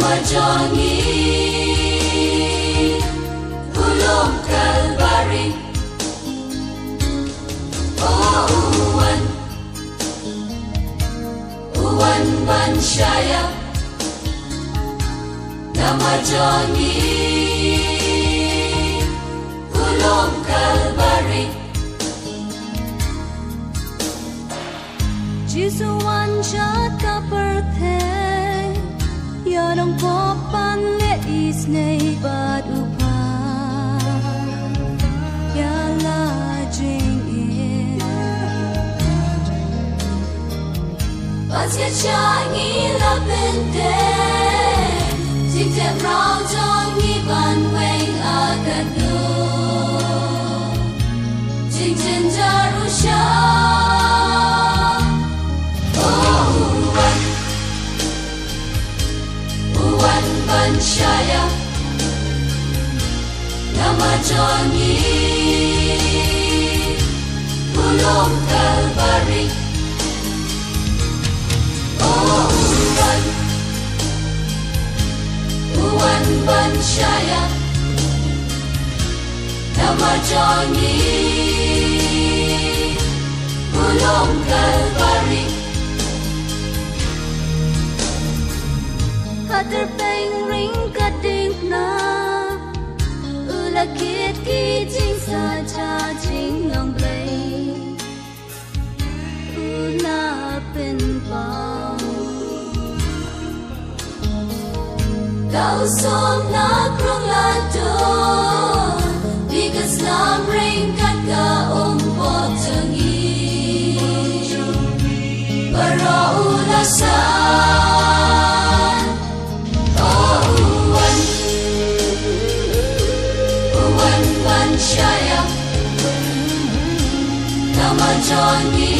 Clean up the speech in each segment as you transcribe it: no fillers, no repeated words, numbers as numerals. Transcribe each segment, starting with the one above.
Namajongi Gulung Kalvari. Oh Uwan Banshaya Namajongi Gulung Kalvari. Jisuan jat kaperte Yarong popan le isnei bad upa Yala jing in Pasya changi la bende Jing tem rao jongi ban weng agadu Jing jen jarusha Uwan Banshaya Namajongi Gulung Kalvari. Oh Uwan Banshaya Namajongi Gulung Kalvari. Katerpeng ring kading na Ulakit ki jing sa cha jing long blay Ula pin pao Kau som na krong la don Bigas lam ring kat ka bot jangi Bara ulasan Banshaya Namajongi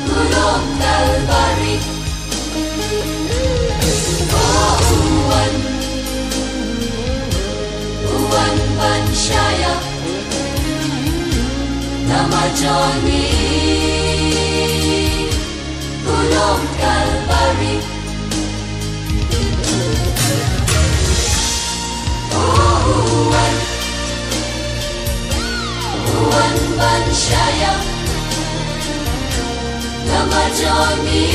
Gulung Kalvari. Oh Uwan Banshaya Namajongi Gulung Kalvari. Uwan Banshaya Namajongi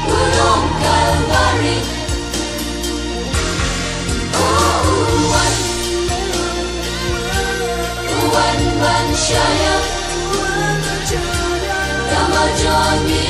Gulung Kalvari. Oh Uwan Banshaya Namajongi